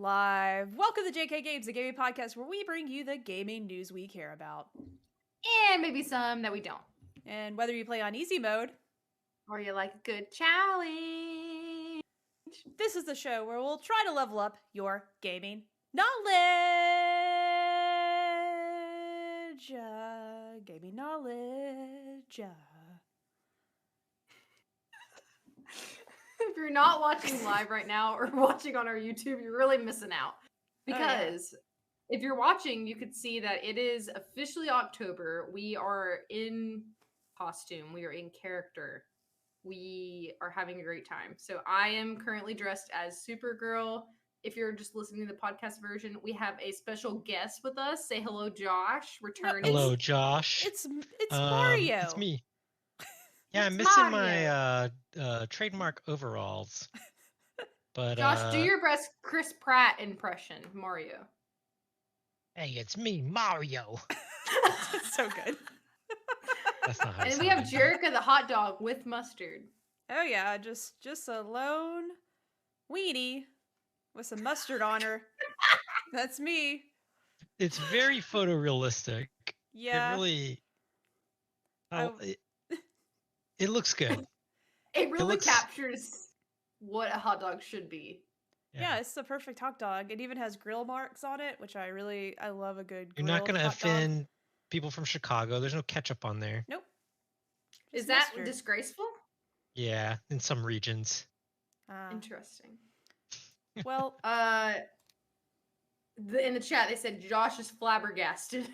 live. Welcome to JK Games, the gaming podcast where we bring you the gaming news we care about. And maybe some that we don't. And whether you play on easy mode, or you like a good challenge, this is the show where we'll try to level up your gaming knowledge. Gaming knowledge. If you're not watching live right now or watching on our YouTube, you're really missing out. Because if you're watching, you could see that it is officially October. We are in costume. We are in character. We are having a great time. So I am currently dressed as Supergirl. If you're just listening to the podcast version, we have a special guest with us. Say hello, Josh. Returning. Hello, Josh. It's Mario. It's me. Yeah, I'm missing my trademark overalls. But Josh, do your best Chris Pratt impression, Mario. Hey, it's me, Mario. That's so good. That's not how And we have Jerica the hot dog with mustard. Oh yeah, just a lone weenie with some mustard on her. That's me. It's very photorealistic. Yeah. It really... It looks good. It really captures what a hot dog should be. Yeah, it's the perfect hot dog. It even has grill marks on it, which I love a good grill. You're not going to offend people from Chicago. There's no ketchup on there. Nope. Is that disgraceful? Yeah, in some regions. Interesting. Well, in the chat they said Josh is flabbergasted.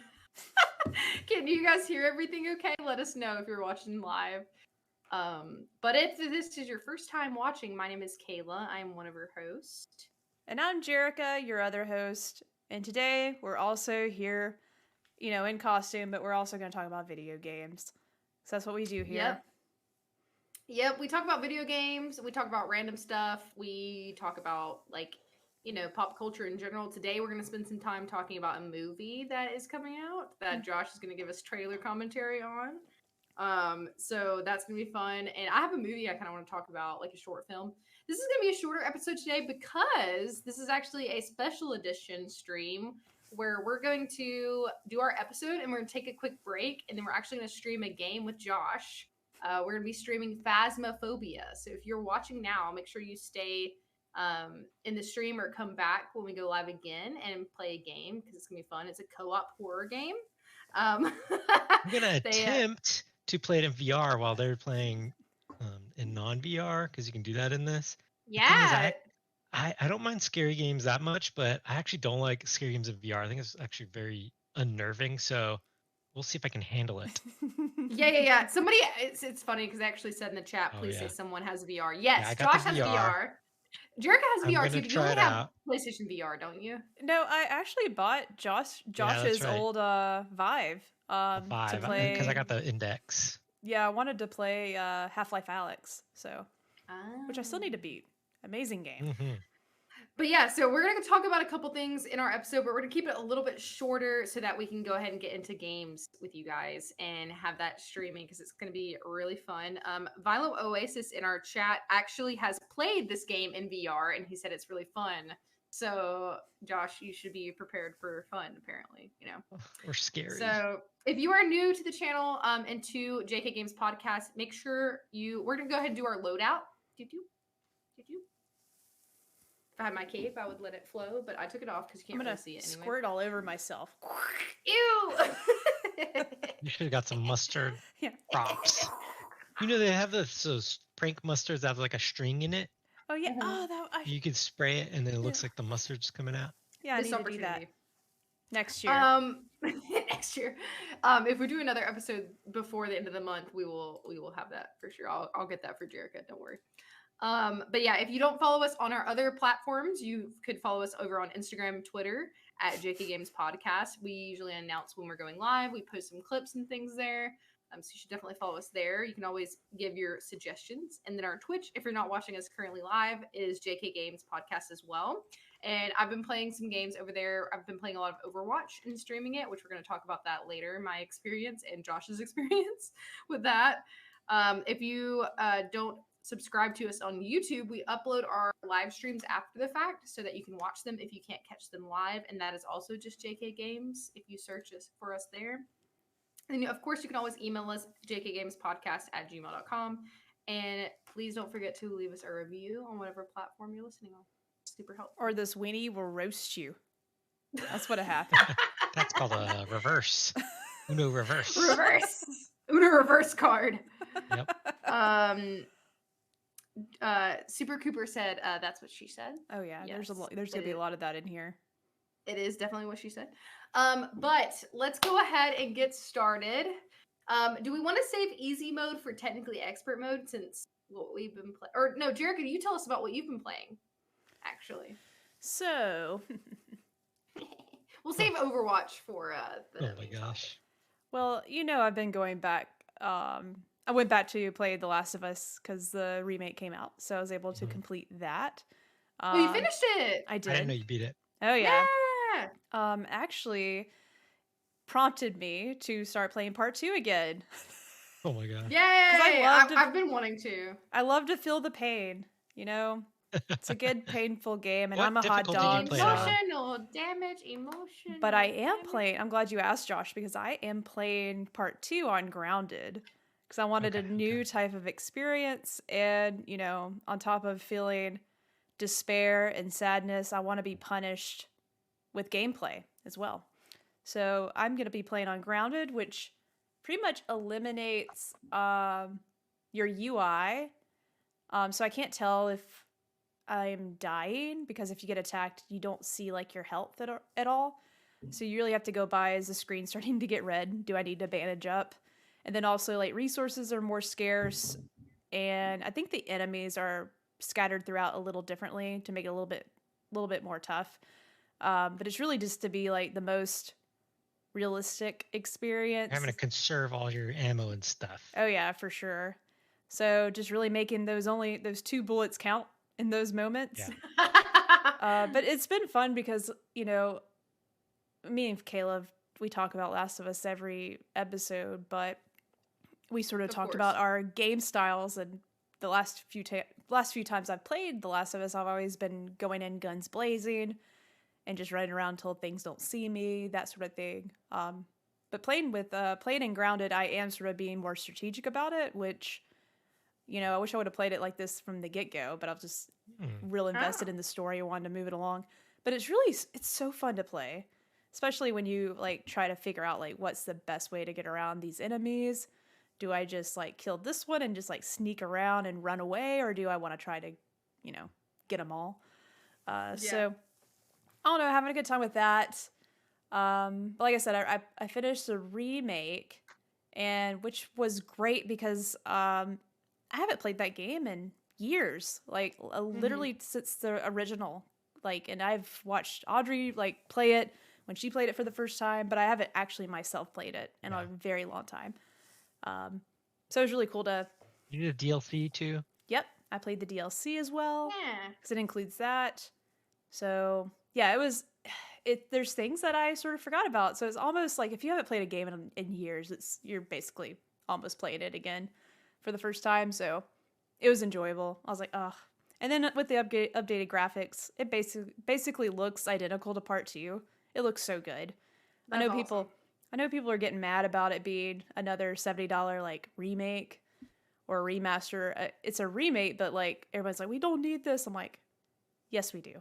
Can you guys hear everything okay? Let us know if you're watching live. But if this is your first time watching, my name is Kayla. I'm one of her hosts. And I'm Jerica, your other host. And today we're also here, in costume, but we're also going to talk about video games. So that's what we do here. Yep. We talk about video games. We talk about random stuff. We talk about, pop culture in general. Today we're going to spend some time talking about a movie that is coming out that Josh is going to give us trailer commentary on. So that's gonna be fun. And I have a movie I kind of want to talk about, like a short film. This is gonna be a shorter episode today because this is actually a special edition stream where we're going to do our episode and we're gonna take a quick break and then we're actually gonna stream a game with Josh. We're gonna be streaming Phasmophobia. So if you're watching now, make sure you stay in the stream or come back when we go live again and play a game because it's gonna be fun. It's a co-op horror game. I'm gonna attempt to play it in VR while they're playing in non-VR because you can do that in this. Yeah. I don't mind scary games that much, but I actually don't like scary games in VR. I think it's actually very unnerving. So we'll see if I can handle it. Yeah. Somebody, it's funny because I actually said in the chat, please say someone has VR. Yes, Josh has VR. Jerica has VR too. You only have PlayStation VR, don't you? No, I actually bought Josh's old Vive to play because I got the Index. Yeah, I wanted to play Half-Life Alyx, which I still need to beat. Amazing game. Mm-hmm. But yeah, so we're going to talk about a couple things in our episode, but we're going to keep it a little bit shorter so that we can go ahead and get into games with you guys and have that streaming because it's going to be really fun. Vilo Oasis in our chat actually has played this game in VR, and he said it's really fun. So, Josh, you should be prepared for fun, apparently, Or scary. So, if you are new to the channel and to JK Games Podcast, make sure we're going to go ahead and do our loadout. Did you? If I had my cape, I would let it flow, but I took it off because you can't really see it anyway. Squirt all over myself. Ew! You should have got some mustard props. They have those prank mustards that have like a string in it. Oh yeah. Mm-hmm. You could spray it and then it looks like the mustard's coming out. Yeah, I need to do that next year. Next year. If we do another episode before the end of the month, we will have that for sure. I'll get that for Jerica. Don't worry. But yeah, if you don't follow us on our other platforms, you could follow us over on Instagram, Twitter at JK Games Podcast. We usually announce when we're going live. We post some clips and things there. So you should definitely follow us there. You can always give your suggestions. And then our Twitch, if you're not watching us currently live, is JK Games Podcast as well. And I've been playing some games over there. I've been playing a lot of Overwatch and streaming it, which we're going to talk about that later, my experience and Josh's experience with that. If you don't subscribe to us on YouTube, we upload our live streams after the fact so that you can watch them if you can't catch them live. And that is also just jkgames if you search for us there. And of course, you can always email us, jkgamespodcast@gmail.com. And please don't forget to leave us a review on whatever platform you're listening on. Super helpful. Or this weenie will roast you. That's what happened. That's called a reverse. Uno reverse. Reverse. Uno reverse card. Yep. Super Cooper said, that's what she said. Oh yeah, Yes, there's gonna be a lot of that in here. It is definitely what she said. But let's go ahead and get started. Do we want to save easy mode for technically expert mode since what we've been playing? Or no, Jerica, you tell us about what you've been playing, actually. So, we'll save Overwatch for the Oh my gosh. well, I've been going back. I went back to play The Last of Us because the remake came out, so I was able to complete that. Oh, you finished it! I did. I didn't know you beat it. Oh yeah. Yeah! Actually prompted me to start playing part 2 again. Oh my god. Yay! love to- I've been wanting to. I love to feel the pain, It's a good, painful game, and What I'm a hot difficulty did you dog. play So. it on? Emotional damage, emotional. But I am damage. playing. I'm glad you asked, Josh, because I am playing part 2 on Grounded because I wanted a new type of experience, and on top of feeling despair and sadness, I want to be punished with gameplay as well. So I'm going to be playing on Grounded, which pretty much eliminates your UI. So I can't tell if I'm dying, because if you get attacked, you don't see like your health at all. So you really have to go by as the screen's starting to get red. Do I need to bandage up? And then also like resources are more scarce, and I think the enemies are scattered throughout a little differently to make it a little bit more tough. But it's really just to be like the most realistic experience. Having to conserve all your ammo and stuff. Oh yeah, for sure. So just really making those 2 bullets count in those moments. Yeah. But it's been fun because, me and Caleb, we talk about Last of Us every episode, but we sort of talked about our game styles, and the last few times I've played The Last of Us, I've always been going in guns blazing and just running around until things don't see me, that sort of thing. But playing in Grounded, I am sort of being more strategic about it, which, I wish I would have played it like this from the get-go, but I was just real invested in the story and wanted to move it along. But it's so fun to play, especially when you like try to figure out like what's the best way to get around these enemies. Do I just like kill this one and just like sneak around and run away, or do I want to try to, get them all? So I don't know, having a good time with that. But like I said, I finished the remake, and which was great because I haven't played that game in years, like literally since the original. Like, and I've watched Audrey like play it when she played it for the first time, but I haven't actually myself played it in a very long time. So it was really cool to. You did a DLC too? Yep, I played the DLC as well. Yeah. Because it includes that. So yeah, there's things that I sort of forgot about. So it's almost like if you haven't played a game in years, you're basically almost playing it again for the first time. So it was enjoyable. I was like, ugh. And then with the updated graphics, it basically looks identical to part 2. It looks so good. That's I know awesome. people are getting mad about it being another $70 like remake or remaster. It's a remake, but like everyone's like, we don't need this. I'm like, yes, we do.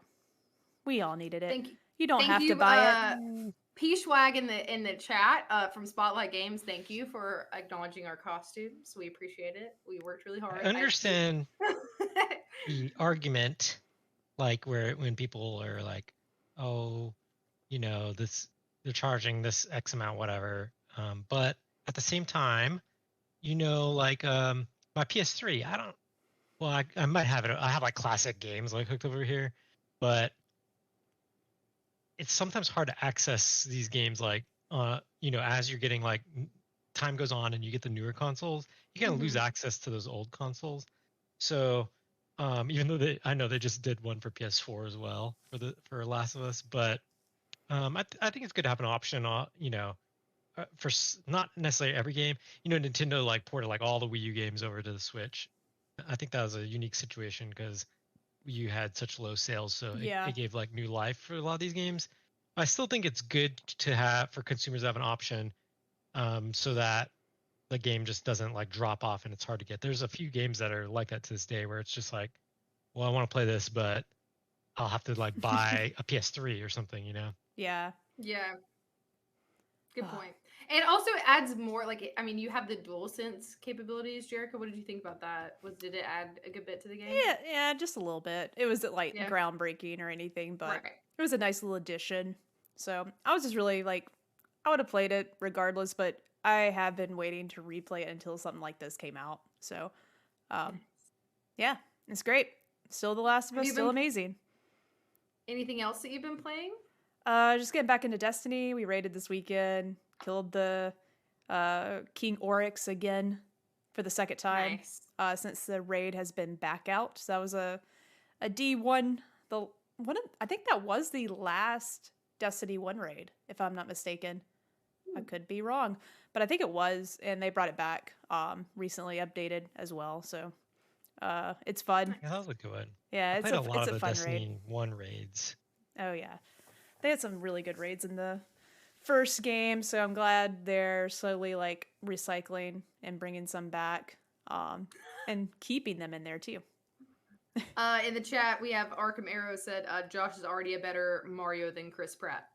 We all needed it. Thank you. You don't have to buy it. P-Schwag in the chat from Spotlight Games, thank you for acknowledging our costumes. We appreciate it. We worked really hard. I understand the argument, like when people are like, oh, they're charging this X amount, whatever. But at the same time, like my PS3, I might have it. I have like classic games like hooked over here, but it's sometimes hard to access these games like as you're getting like time goes on and you get the newer consoles, you kind of lose access to those old consoles. So even though I know they just did one for PS4 as well for Last of Us, but I think it's good to have an option for not necessarily every game. Nintendo like ported like all the Wii U games over to the Switch. I think that was a unique situation because you had such low sales, so Yeah. it gave like new life for a lot of these games. I still think it's good to have for consumers to have an option, so that the game just doesn't like drop off and it's hard to get. There's a few games that are like that to this day where it's just like, well, I want to play this, but I'll have to like buy a PS3 or something, you know? Yeah. Yeah. Good Ah. point. And also it adds more, like, I mean, you have the DualSense capabilities, Jericho. What did you think about that? Did it add a good bit to the game? Yeah, just a little bit. It wasn't like Yeah. groundbreaking or anything, but Right. it was a nice little addition. So I was just really like, I would have played it regardless, but I have been waiting to replay it until something like this came out. So, yeah, it's great. Still The Last of Have Us, you still been- amazing. Anything else that you've been playing? Just getting back into Destiny. We raided this weekend. Killed the King Oryx again for the second time. Nice. Since the raid has been back out. So that was a D1. I think that was the last Destiny 1 raid, if I'm not mistaken. I could be wrong, but I think it was, and they brought it back recently updated as well. So it's fun. Yeah, that was a good one. Yeah, I it's played a lot it's of a the fun Destiny raid. 1 raids. Oh yeah, they had some really good raids in the first game, so I'm glad they're slowly like recycling and bringing some back, and keeping them in there too. In the chat, we have Arkham Arrow said, Josh is already a better Mario than Chris Pratt.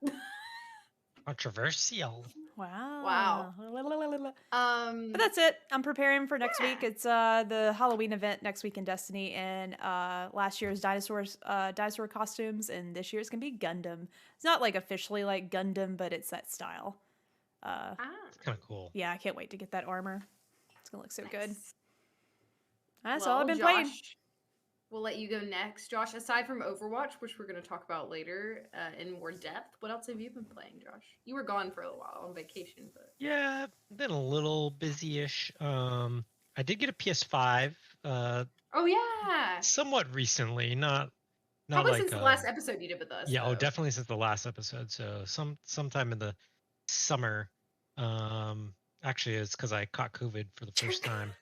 Controversial. Wow. But that's it. I'm preparing for next week. It's the Halloween event next week in Destiny, and last year's dinosaur costumes, and this year's gonna be Gundam. It's not like officially like Gundam, but it's that style. It's kind of cool. Yeah, I can't wait to get that armor. It's gonna look so good. Nice. That's Well, all I've been Josh, playing. We'll let you go next. Josh, aside from Overwatch, which we're going to talk about later in more depth, what else have you been playing, Josh? You were gone for a while on vacation, but Yeah, been a little busy-ish. I did get a PS5 oh yeah, somewhat recently, not probably like since the last episode you did with us. yeah, though. definitely since the last episode. So sometime in the summer. Actually it's because I caught COVID for the first time.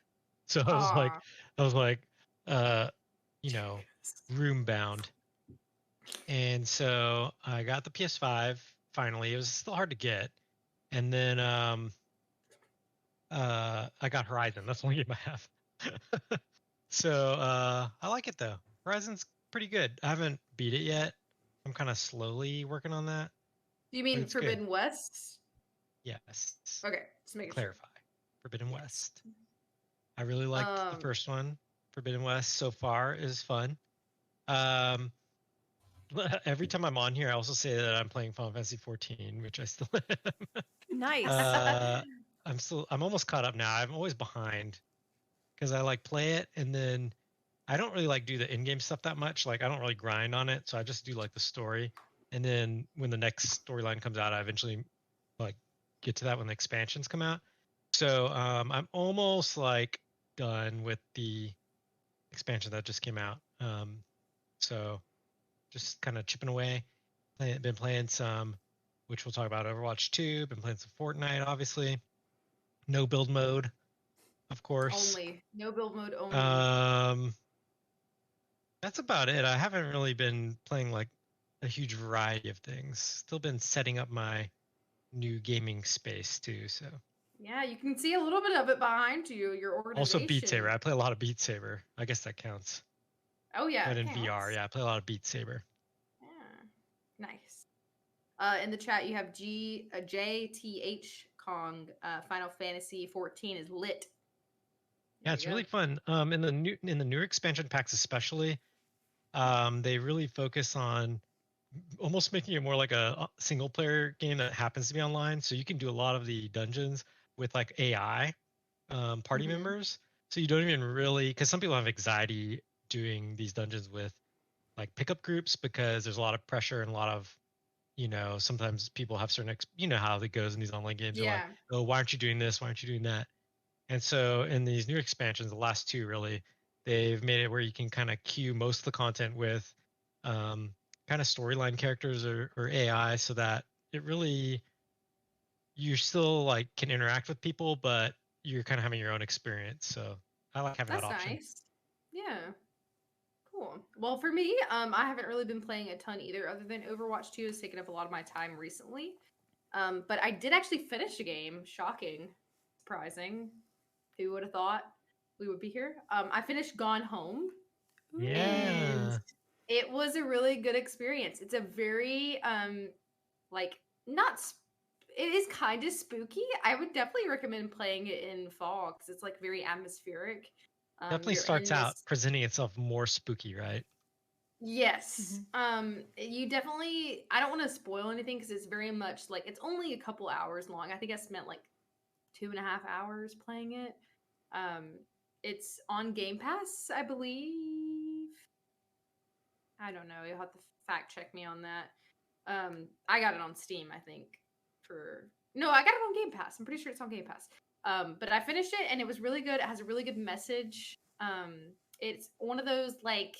So I was like you know, room bound. And so I got the PS5 finally. It was still hard to get. And then I got Horizon. That's the only game I have. So I like it though. Horizon's pretty good. I haven't beat it yet. I'm kind of slowly working on that. Do you mean Forbidden West? Yes. Okay, just make clarify. Forbidden West. I really liked the first one. Forbidden West so far is fun. Every time I'm on here, I also say that I'm playing Final Fantasy 14, which I still am. Nice. I'm almost caught up now. I'm always behind because I like play it and then I don't really like do the in-game stuff that much. Like I don't really grind on it, so I just do like the story. And then when the next storyline comes out, I eventually like get to that when the expansions come out. So I'm almost like done with the expansion that just came out. So just kind of chipping away. Been playing some, which we'll talk about, Overwatch 2. Been playing some Fortnite, obviously. No build mode, of course. No build mode only. That's about it. I haven't really been playing like a huge variety of things. Still been setting up my new gaming space too. So yeah, you can see a little bit of it behind you. Your organization. Also Beat Saber. I play a lot of Beat Saber. I guess that counts. Oh yeah, but in VR, yeah, I play a lot of Beat Saber. Yeah, nice. In the chat, you have JTH Kong. Final Fantasy 14 is lit. Yeah, it's really fun. In the new expansion packs, especially, they really focus on almost making it more like a single player game that happens to be online. So you can do a lot of the dungeons with like AI party members. So you don't even really, because some people have anxiety doing these dungeons with like pickup groups because there's a lot of pressure and a lot of, sometimes people have certain, you know how it goes in these online games. Yeah. They're like, oh, why aren't you doing this? Why aren't you doing that? And so in these new expansions, the last two really, they've made it where you can kind of queue most of the content with kind of storyline characters or AI, so that it really, you still like can interact with people, but you're kind of having your own experience. So I like having that option. Nice. Yeah. Cool. Well, for me, I haven't really been playing a ton either, other than Overwatch 2 has taken up a lot of my time recently. But I did actually finish a game. Shocking. Surprising. Who would have thought we would be here? I finished Gone Home, and Yeah. it was a really good experience. It's a very, like, not it is kind of spooky. I would definitely recommend playing it in fall because it's like very atmospheric. Definitely You're starts in out this. presenting itself more spooky, right? Yes. Mhm. You definitely. I don't want to spoil anything because it's very much like it's only a couple hours long. I think I spent like 2.5 hours playing it. Um, it's on Game Pass, I believe. I don't know. You'll have to fact check me on that. I got it on Steam, I think. No, I got it on Game Pass. I'm pretty sure it's on Game Pass. But I finished it and it was really good. It has a really good message. It's one of those like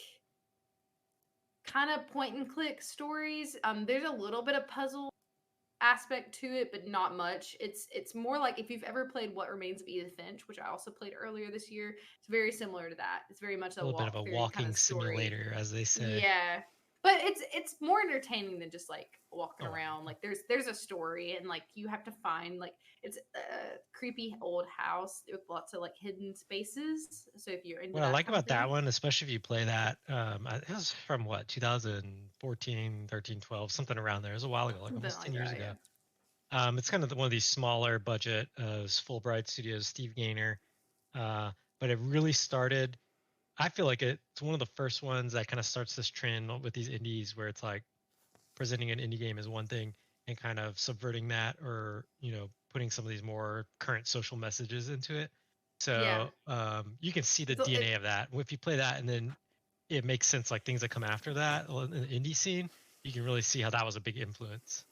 kind of point and click stories. There's a little bit of puzzle aspect to it, but not much. It's more like if you've ever played What Remains of Edith Finch, which I also played earlier this year. It's very similar to that. It's very much A a little bit of a walkthrough kind walking of story. simulator, as they say. Yeah. But it's more entertaining than just like walking Oh, around. Like there's a story and like you have to find like it's a creepy old house with lots of like hidden spaces. So if you're into what I that like kind of about that thing. one, especially if you play that, it was from what, 2014, 13, 12, something around there. It was a while ago, like Something almost 10 like years that, ago. yeah. It's kind of one of these smaller budget Fulbright Studios, Steve Gaynor. But it really started, I feel like it's one of the first ones that kind of starts this trend with these indies where it's like presenting an indie game as one thing and kind of subverting that, or putting some of these more current social messages into it. Yeah. So you can see the So it DNA of that if you play that, and then it makes sense, like things that come after that in the indie scene. You can really see how that was a big influence.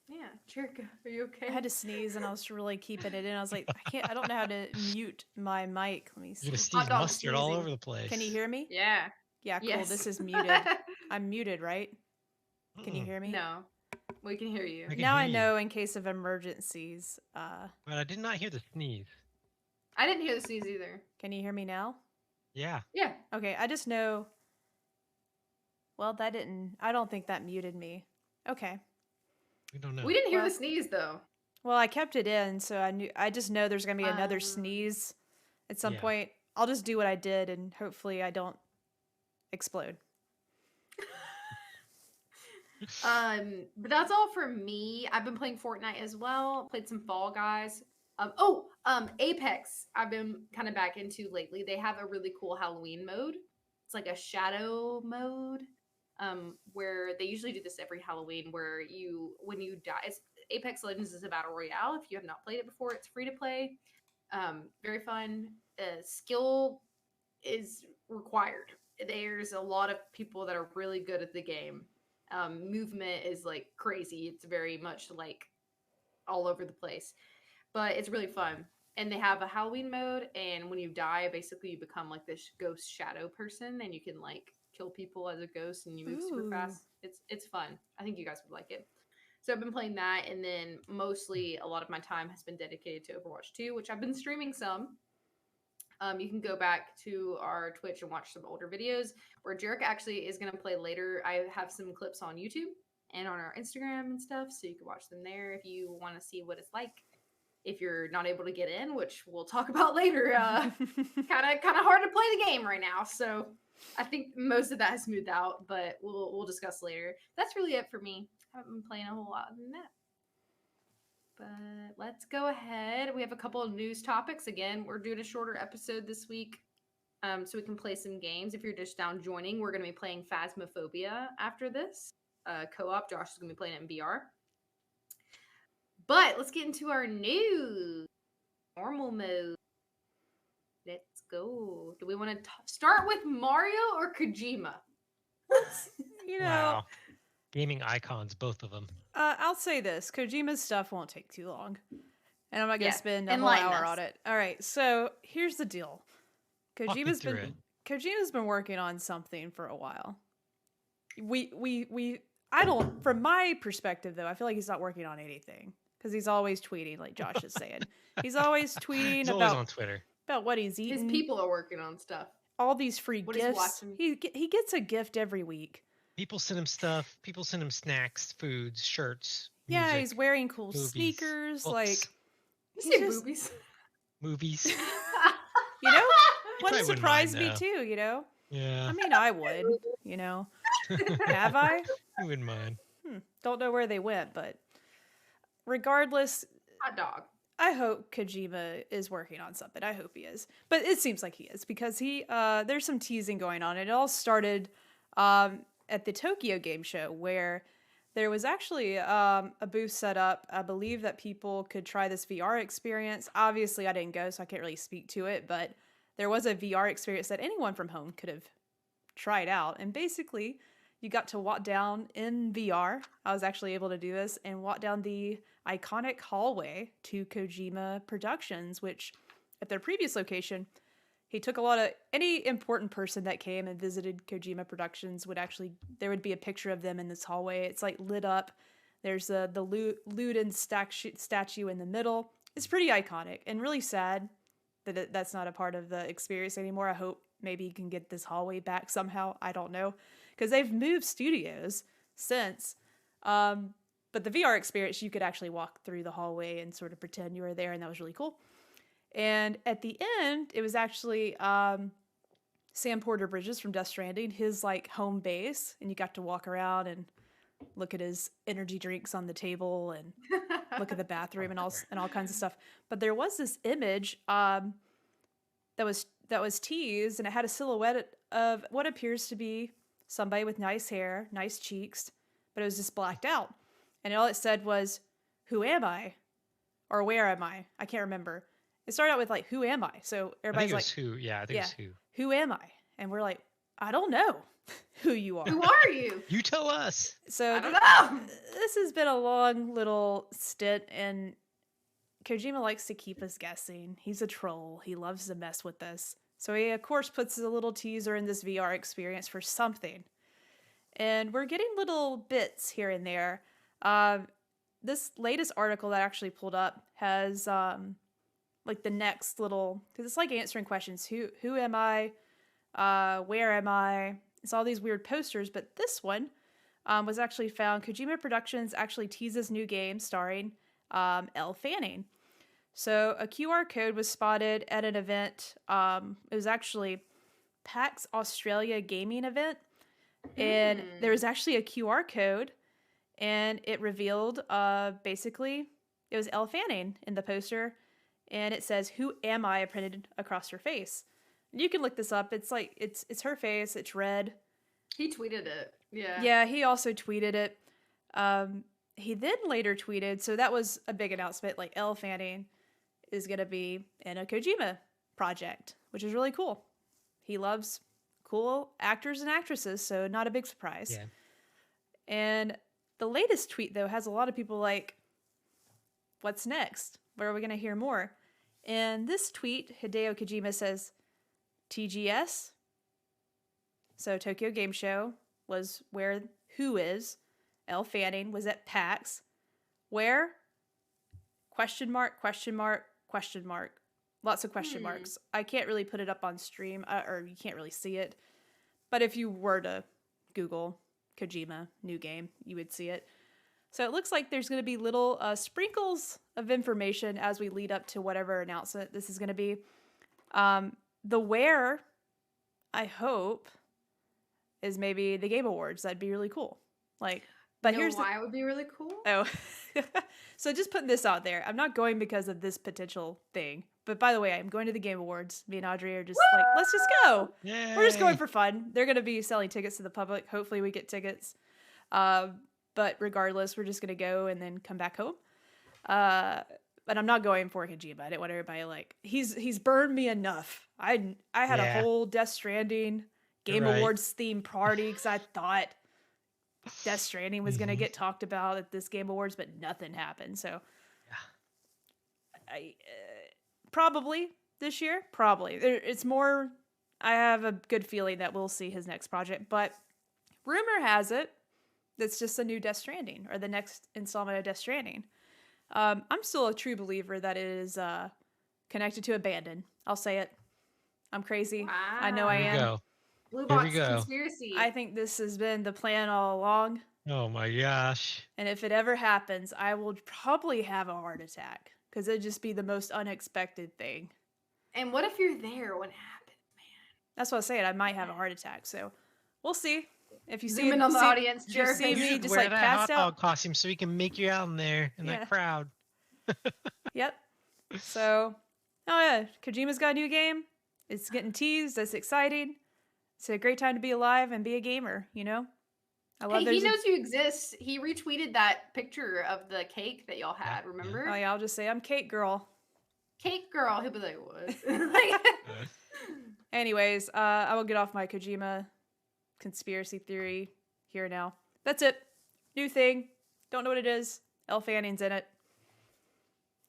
yeah, Jericho, are you okay? I had to sneeze and I was really keeping it in. I was like, I don't know how to mute my mic. Let me You're see. gonna Hot sneeze dog mustard all sneezing. over the place. Can you hear me? Yeah. Yeah, cool. Yes. This is muted. I'm muted, right? Can you Mm-mm. hear me? No. We can hear you. I can Now hear I you, know in case of emergencies. but I did not hear the sneeze. I didn't hear the sneeze either. Can you hear me now? Yeah, Yeah. Okay, I just know. Well, that didn't. I don't think that muted me. Okay. we don't know. We didn't hear Well- the sneeze though. Well, I kept it in, so I knew. I just know there's gonna be another Um, sneeze at some Yeah. point. I'll just do what I did, and hopefully I don't explode. But that's all for me. I've been playing Fortnite as well. Played some Fall Guys. Apex. I've been kind of back into lately. They have a really cool Halloween mode. It's like a shadow mode. Where they usually do this every Halloween, where when you die, Apex Legends is a battle royale. If you have not played it before, it's free to play. Very fun. Skill is required. There's a lot of people that are really good at the game. Movement is like crazy. It's very much like all over the place, but it's really fun. And they have a Halloween mode, and when you die, basically you become like this ghost shadow person, and you can like kill people as a ghost, and you move super Ooh. fast. It's fun. I think you guys would like it. So I've been playing that, and then mostly a lot of my time has been dedicated to Overwatch 2, which I've been streaming some. You can go back to our Twitch and watch some older videos where Jarek actually is going to play later. I have some clips on YouTube and on our Instagram and stuff, so you can watch them there if you want to see what it's like. If you're not able to get in, which we'll talk about later, kind of hard to play the game right now. So I think most of that has smoothed out, but we'll discuss later. That's really it for me. I haven't been playing a whole lot than that. But let's go ahead. We have a couple of news topics. Again, we're doing a shorter episode this week, so we can play some games. If you're just down joining, we're going to be playing Phasmophobia after this co-op. Josh is going to be playing it in VR. But let's get into our news. Normal mode. Let's go. Do we want to start with Mario or Kojima? You know, Wow. Gaming icons, both of them. I'll say this: Kojima's stuff won't take too long, and I'm not gonna Yeah, spend a whole enlighten hour us. on it. All right, so here's the deal: Walk me through it. Kojima's been working on something for a while. I don't. From my perspective, though, I feel like he's not working on anything because he's always tweeting, like Josh is saying. He's always tweeting He's always about on Twitter. what he's eating. His people are working on stuff. all these free What is gifts. watching? He gets a gift every week. People send him stuff. People send him snacks, foods, shirts, Yeah, music, he's wearing cool movies, sneakers. books, Like, You he's say just, boobies. movies. you know, You wouldn't probably wouldn't mind, surprise me though. too. You know, Yeah. I mean, I would. You know, have I? You wouldn't mind. Don't know where they went, but regardless, Hot dog. I hope Kojima is working on something. I hope he is. But it seems like he is because there's some teasing going on. It all started at the Tokyo Game Show where there was actually a booth set up. I believe that people could try this VR experience. Obviously, I didn't go, so I can't really speak to it, but there was a VR experience that anyone from home could have tried out. And basically, you got to walk down in VR. I was actually able to do this and walk down the iconic hallway to Kojima Productions, which at their previous location, he took a lot of any important person that came and visited Kojima Productions there would be a picture of them in this hallway. It's like lit up. There's the Luden statue in the middle. It's pretty iconic and really sad that that's not a part of the experience anymore. I hope maybe you can get this hallway back somehow. I don't know. Because they've moved studios since. But the VR experience, you could actually walk through the hallway and sort of pretend you were there, and that was really cool. And at the end, it was actually Sam Porter Bridges from Death Stranding, his like home base, and you got to walk around and look at his energy drinks on the table and look at the bathroom and all kinds of stuff. But there was this image that was teased, and it had a silhouette of what appears to be somebody with nice hair, nice cheeks, but it was just blacked out. And all it said was, "Who am I?" Or "Where am I?" I can't remember. It started out with like, "Who am I?" So everybody's like, who. Yeah, I think it's who. "Who am I?" And we're like, "I don't know who you are." Who are you? You tell us. So I don't know. this has been a long little stint, and Kojima likes to keep us guessing. He's a troll. He loves to mess with us. So he, of course, puts a little teaser in this VR experience for something. And we're getting little bits here and there. This latest article that I actually pulled up has like the next little, because it's like answering questions. Who am I? Where am I? It's all these weird posters, but this one was actually found. Kojima Productions actually teases new game starring Elle Fanning. So a QR code was spotted at an event. It was actually PAX Australia gaming event. And there was actually a QR code, and it revealed basically it was Elle Fanning in the poster, and it says "Who am I?" printed across her face. And you can look this up. It's like it's her face. It's red. He tweeted it. Yeah. Yeah, he also tweeted it. He then later tweeted, so that was a big announcement. Like Elle Fanning is gonna be in a Kojima project, which is really cool. He loves cool actors and actresses, so not a big surprise. Yeah. And the latest tweet, though, has a lot of people like, what's next? Where are we going to hear more? And this tweet, Hideo Kojima says, TGS, so Tokyo Game Show, was where Who is. Elle Fanning was at PAX. Where? Question mark, question mark, question mark. Lots of question marks. I can't really put it up on stream, or you can't really see it. But if you were to Google Kojima new game, you would see it. So it looks like there's going to be little sprinkles of information as we lead up to whatever announcement this is going to be. The where, I hope, is maybe the Game Awards. That'd be really cool. Like, but here's why it would be really cool. Oh, so just putting this out there. I'm not going because of this potential thing. But by the way, I'm going to the Game Awards. Me and Audrey are just like, let's just go. Yay. We're just going for fun. They're going to be selling tickets to the public. Hopefully we get tickets. But regardless, we're just going to go and then come back home. But I'm not going for Kojima. I didn't want everybody like, he's burned me enough. I had a whole Death Stranding Game Awards themed party because I thought Death Stranding was going to get talked about at this Game Awards, but nothing happened. So I probably this year, probably. It's more, I have a good feeling that we'll see his next project, but rumor has it that's just a new Death Stranding or the next installment of Death Stranding. I'm still a true believer that it is connected to Abandon. I'll say it. I'm crazy. Wow. I know I Here we am. go. Blue Here we box go. conspiracy. I think this has been the plan all along. Oh my gosh. And if it ever happens, I will probably have a heart attack because it'd just be the most unexpected thing. And what if you're there when it happens, man? That's what I was saying. I might have a heart attack. So we'll see. If you Zoom in on the audience, if you Jeremy. see You me should just wear like that passed hot out. dog costume so we can make you out in there in Yeah. that crowd. Yep. So, oh yeah, Kojima's got a new game. It's getting teased. That's exciting. It's a great time to be alive and be a gamer. You know, I love. Hey, he knows you exist. He retweeted that picture of the cake that y'all had. Yeah, Remember? Oh yeah, I'll just say I'm Cake Girl. Cake girl. He'll be like, what? Anyways, I will get off my Kojima conspiracy theory here now. That's it. New thing. Don't know what it is. Elle Fanning's in it.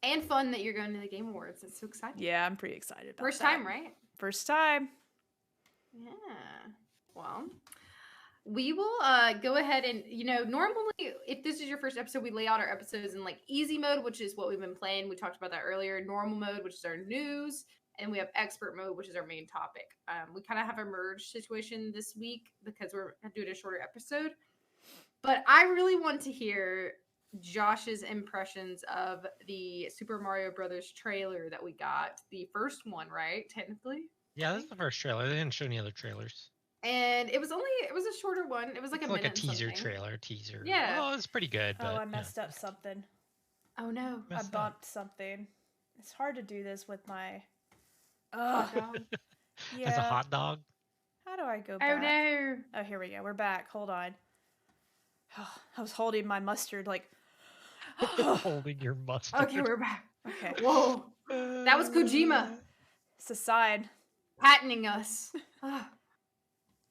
And fun that you're going to the Game Awards. That's so exciting. Yeah, I'm pretty excited about First that. time, right? First time. Yeah. Well, we will go ahead and, normally if this is your first episode, we lay out our episodes in like easy mode, which is what we've been playing. We talked about that earlier. Normal mode, which is our news. And we have expert mode, which is our main topic. We kind of have a merge situation this week because we're doing a shorter episode. But I really want to hear Josh's impressions of the Super Mario Brothers trailer that we got. The first one, right? Technically. Yeah, this is the first trailer. They didn't show any other trailers. And it was a shorter one. It was like It's a like a minute teaser something. trailer. Teaser. Yeah. Oh, it's pretty good. But, Oh, I messed up something. Oh no. I Messed up. bumped something. It's hard to do this with my. Hot dog. Yeah. As a hot dog. How do I go Oh back? no. Oh, here we go. We're back. Hold on. I was holding my mustard like. Holding your mustard. Okay, we're back. Okay. Whoa. That was Kojima It's a sign. patenting us. So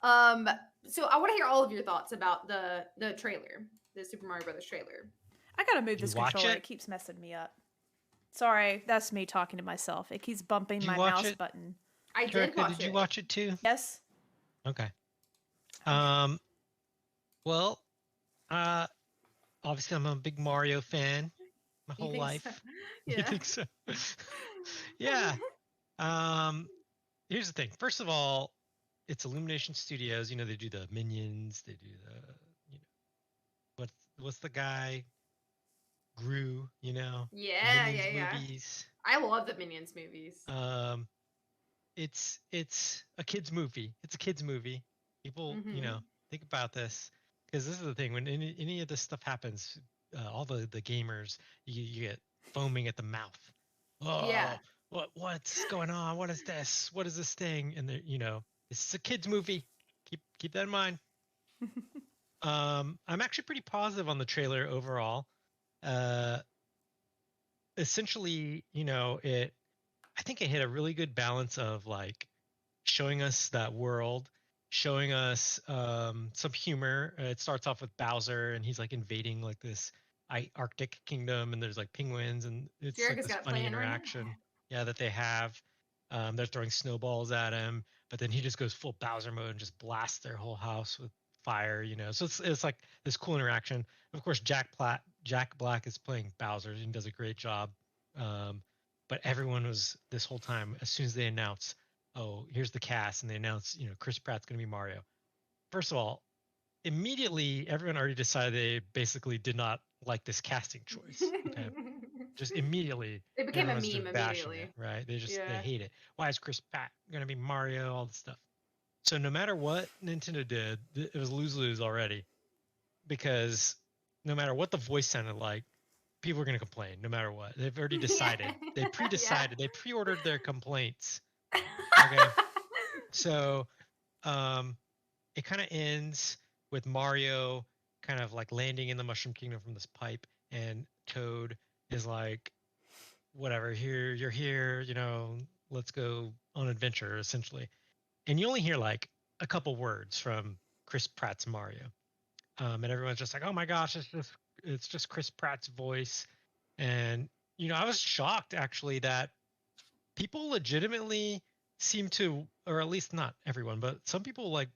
I want to hear all of your thoughts about the trailer, the Super Mario Brothers trailer. I gotta move Did you this watch controller. it? It keeps messing me up. Sorry, that's me talking to myself. It keeps bumping Did you my watch mouse it? button. I did Jerica, watch did you it. watch it too? Yes. Okay. Well, obviously I'm a big Mario fan my You whole think life. so? You Yeah. think so? Yeah. Here's the thing. First of all, it's Illumination Studios. You know, they do the Minions. They do the, what's the guy? Gru. You know. Yeah, Minions yeah. movies. I love the Minions movies. It's a kids movie. It's a kids movie. People, Mhm. think about this because this is the thing. When any of this stuff happens, all the gamers you get foaming at the mouth. Oh, Yeah. what's going on? What is this? What is this thing? And this is a kids movie. Keep that in mind. I'm actually pretty positive on the trailer overall. Essentially, I think it hit a really good balance of like showing us that world, showing us some humor. It starts off with Bowser and he's like invading like this Arctic kingdom, and there's like penguins, and it's like Jerica's this got funny plan right now. interaction. Yeah, that they have. They're throwing snowballs at him, but then he just goes full Bowser mode and just blasts their whole house with fire. So it's like this cool interaction. Of course, Jack Black is playing Bowser and does a great job. But everyone was this whole time, as soon as they announce, oh, here's the cast, and they announce, Chris Pratt's going to be Mario. First of all, immediately everyone already decided they basically did not like this casting choice. Okay, just immediately It became a everyone's just meme bashing immediately. it, right? They Yeah. hate it. Why is Chris Pratt going to be Mario? All this stuff. So no matter what Nintendo did, it was lose-lose already, because no matter what the voice sounded like, people are going to complain no matter what. They've already decided. They pre-decided. They pre-ordered their complaints. Okay. So it kind of ends with Mario kind of like landing in the Mushroom Kingdom from this pipe, and Toad is like, whatever, you're here, let's go on an adventure, essentially. And you only hear like a couple words from Chris Pratt's Mario. And everyone's just like, oh my gosh, it's just Chris Pratt's voice. And I was shocked actually that people legitimately seem to, or at least not everyone, but some people like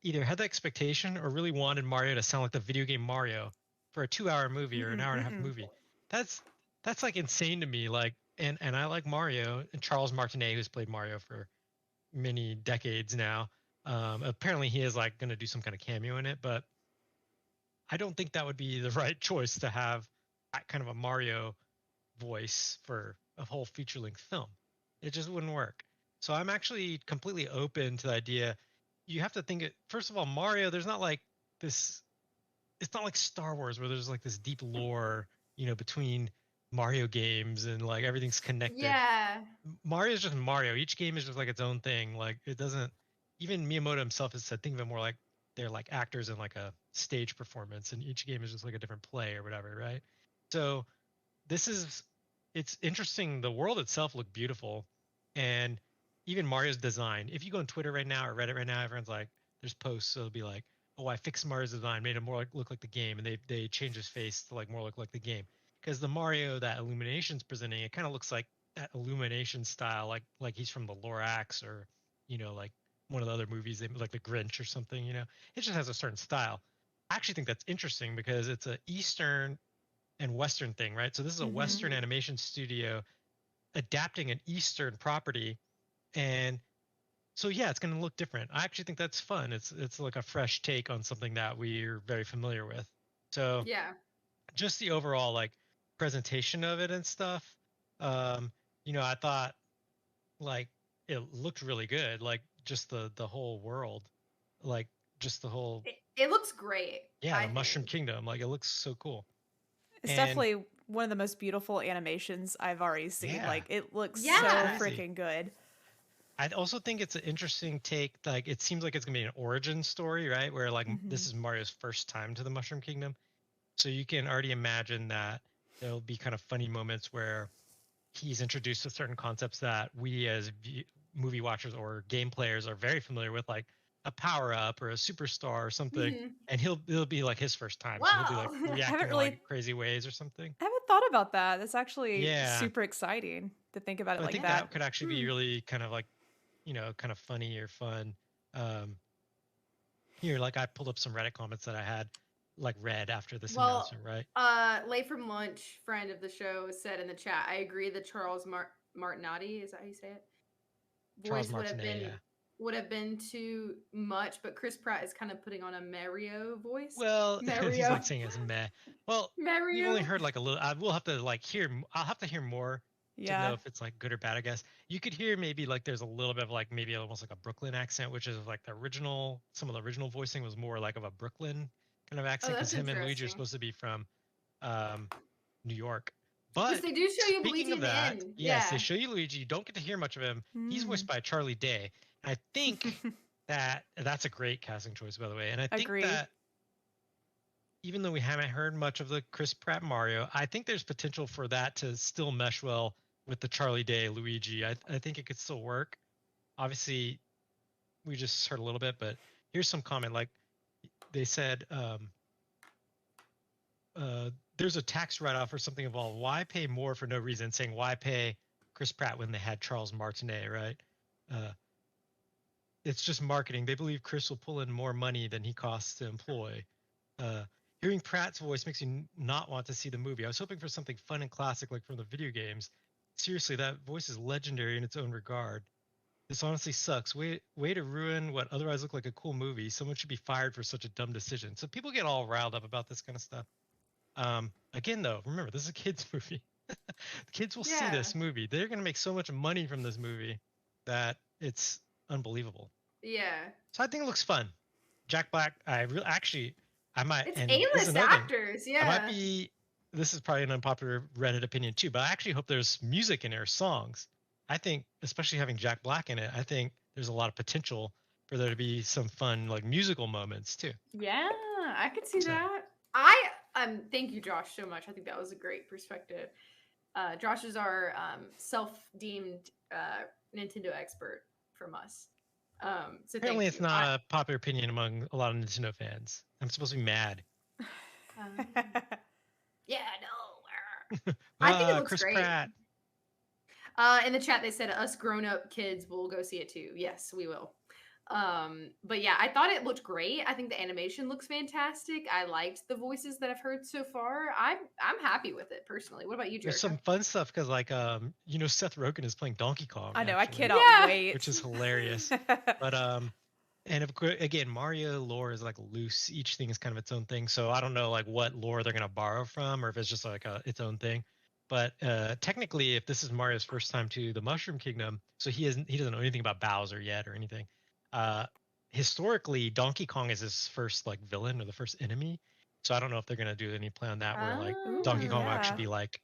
either had the expectation or really wanted Mario to sound like the video game Mario for a 2-hour movie or an hour and a half movie. That's like insane to me. Like, and I like Mario, and Charles Martinet, who's played Mario for many decades now. Apparently he is like going to do some kind of cameo in it, but I don't think that would be the right choice to have that kind of a Mario voice for a whole feature length film. It just wouldn't work. So I'm actually completely open to the idea. You have to think it, first of all, Mario, there's not like this, it's not like Star Wars where there's like this deep lore, between Mario games and like everything's connected. Yeah. Mario is just Mario. Each game is just like its own thing. Like it doesn't, even Miyamoto himself has said, think of it more like they're like actors in like a stage performance, and each game is just like a different play or whatever, right? So this is, it's interesting. The world itself looked beautiful, and even Mario's design. If you go on Twitter right now or Reddit right now, everyone's like, there's posts. So it'll be like, oh, I fixed Mario's design, made it more like look like the game, and they changed his face to like more look like the game. Because the Mario that Illumination's presenting, it kind of looks like that Illumination style, like he's from the Lorax or like one of the other movies, like the Grinch or something. It just has a certain style. I actually think that's interesting because it's a Eastern and Western thing, right? So this is a Mm-hmm. Western animation studio adapting an Eastern property, and so yeah, it's going to look different. I actually think that's fun. It's like a fresh take on something that we're very familiar with. So Yeah. just the overall like presentation of it and stuff, um, I thought like it looked really good. Like just the whole world, like just the whole It looks great, yeah, I the Mushroom think. Kingdom. Like it looks so cool. It's And definitely one of the most beautiful animations I've already seen. yeah, Like it looks it's so Yeah. crazy. freaking good. I also think it's an interesting take. Like, it seems like it's gonna be an origin story, right? Where like Mm-hmm. this is Mario's first time to the Mushroom Kingdom, so you can already imagine that there'll be kind of funny moments where he's introduced to certain concepts that we as movie watchers or game players are very familiar with, like a power up or a superstar or something. Mhm. And it'll be like his first time, so he'll be like Wow. I haven't reacting in like really crazy ways or something. I haven't thought about that. That's actually Yeah, super exciting to think about it so I like think Yeah. that that. could actually be really kind of like kind of funny or fun. Um, Here, like I pulled up some Reddit comments that I had like read after this Well, announcement, right? Lay from Lunch, friend of the show, said in the chat, I agree the Charles Martinati, is that how you say it? Charles Voice would have Martinet, been yeah. too much, but Chris Pratt is kind of putting on a Mario voice. Well, he's Mario. like saying it's meh. Well, we've Mario. only heard like a little. I will have to like hear. I'll have to hear more to know Yeah. if it's like good or bad. I guess you could hear maybe like there's a little bit of like maybe almost like a Brooklyn accent, which is like the original. Some of the original voicing was more like of a Brooklyn kind of Oh, accent because that's him and Luigi are interesting. supposed to be from um, New York. Which But they do show you speaking Luigi of in the that, end. yes, they Yeah. show you Luigi. You don't get to hear much of him. He's voiced Mm. by Charlie Day. And I think that's a great casting choice, by the way. And I think Agree. that even though we haven't heard much of the Chris Pratt Mario, I think there's potential for that to still mesh well with the Charlie Day Luigi. I think it could still work. Obviously, we just heard a little bit, but here's some comment. Like they said, there's a tax write-off or something involved. Why pay more for no reason? Saying why pay Chris Pratt when they had Charles Martinet, right? Uh, it's just marketing. They believe Chris will pull in more money than he costs to employ. Uh, Hearing Pratt's voice makes you not want to see the movie. I was hoping for something fun and classic like from the video games. Seriously, that voice is legendary in its own regard. This honestly sucks. Way to ruin what otherwise looked like a cool movie. Someone should be fired for such a dumb decision. So people get all riled up about this kind of stuff. Again, though, remember this is a kids' movie. The kids will see Yeah. this movie. They're gonna make so much money from this movie that it's unbelievable. Yeah. So I think it looks fun. Jack Black, I might, It's and this is A-list another thing. actors. I might Yeah. be, this is probably an unpopular Reddit opinion too, but I actually hope there's music in there, songs. I think, especially having Jack Black in it, I think there's a lot of potential for there to be some fun, like musical moments too. Yeah, I could see So, that. Thank you, Josh, so much. I think that was a great perspective. Josh is our self-deemed Nintendo expert from us. So apparently thank it's you. not a popular opinion among a lot of Nintendo fans. I'm supposed to be mad. Yeah, no. I think it looks Chris great. Pratt. In the chat, they said us grown-up kids will go see it too. Yes, we will. But yeah, I thought it looked great. I think the animation looks fantastic. I liked the voices that I've heard so far. I'm happy with it personally. What about you, There's Jericho? some fun stuff because like Seth Rogen is playing Donkey Kong I know, I actually, cannot Yeah. wait. which is hilarious. But and of course again, Mario lore is like loose. Each thing is kind of its own thing. So I don't know like what lore they're gonna borrow from, or if it's just like its own thing. But technically, if this is Mario's first time to the Mushroom Kingdom, so he doesn't know anything about Bowser yet or anything. Uh, Historically, Donkey Kong is his first like villain or the first enemy. So I don't know if they're gonna do any play on that where like Ooh, Donkey Kong will yeah. actually be like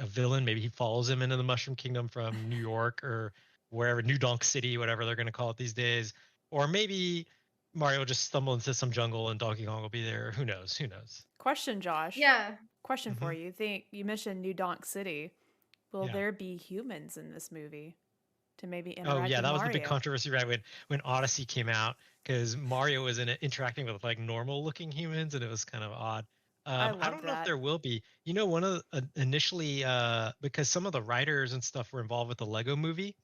a villain. Maybe he follows him into the Mushroom Kingdom from New York or wherever, New Donk City, whatever they're going to call it these days. Or maybe Mario will just stumble into some jungle and Donkey Kong will be there. Who knows? Who knows? Question, Josh. Yeah. Question for Mhm. you. You mentioned New Donk City. Will Yeah. there be humans in this movie to maybe interact Oh yeah, with that was the big Mario? controversy, right? When Odyssey came out, because Mario was in it interacting with like normal looking humans, and it was kind of odd. I I love don't know if that. there will be. One of the, initially because some of the writers and stuff were involved with the Lego movie.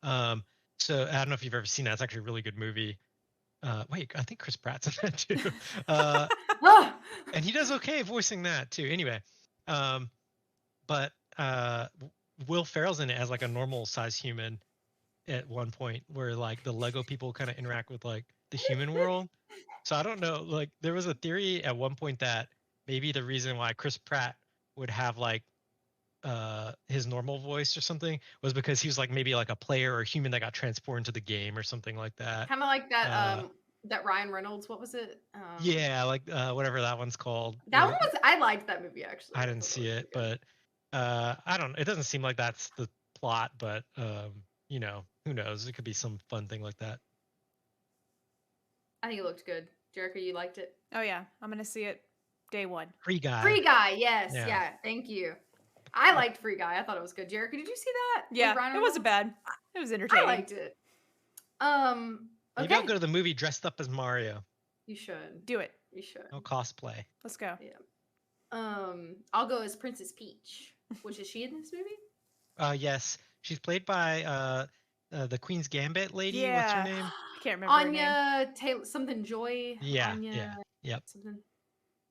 Um, so I don't know if you've ever seen that. It's actually a really good movie. Wait, I think Chris Pratt's in that too. Uh, Ah! and he does okay voicing that too. Anyway, um, but Will Ferrell's in it as like a normal size human at one point, where like the Lego people kind of interact with like the human world. So I don't know. Like there was a theory at one point that maybe the reason why Chris Pratt would have like his normal voice or something was because he was like maybe like a player or a human that got transported into the game or something like that. Kind of like that Uh, that Ryan Reynolds, what was it? yeah, like whatever that one's called. That one was, I liked that movie actually. I I didn't thought that see was it, pretty good. but I don't. It doesn't seem like that's the plot, but who knows? It could be some fun thing like that. I think it looked good. Jericho, you liked it? Oh yeah, I'm gonna see it day one. Free Guy. Free Guy, yes, Yeah. yeah, thank you. I liked Free Guy. I thought it was good. Jericho, did you see that? With Yeah, Ryan it wasn't Reynolds? bad. It was I entertaining. liked it. Maybe I'll Okay. go to the movie dressed up as Mario. You should. Do it. You should. I'll cosplay. Let's go. Yeah. I'll go as Princess Peach. Which is she in this movie? Yes, she's played by the Queen's Gambit lady. What's her Yeah. name? I can't remember her name. Anya Taylor, something Joy. Yeah, Anya, yeah, yep. something.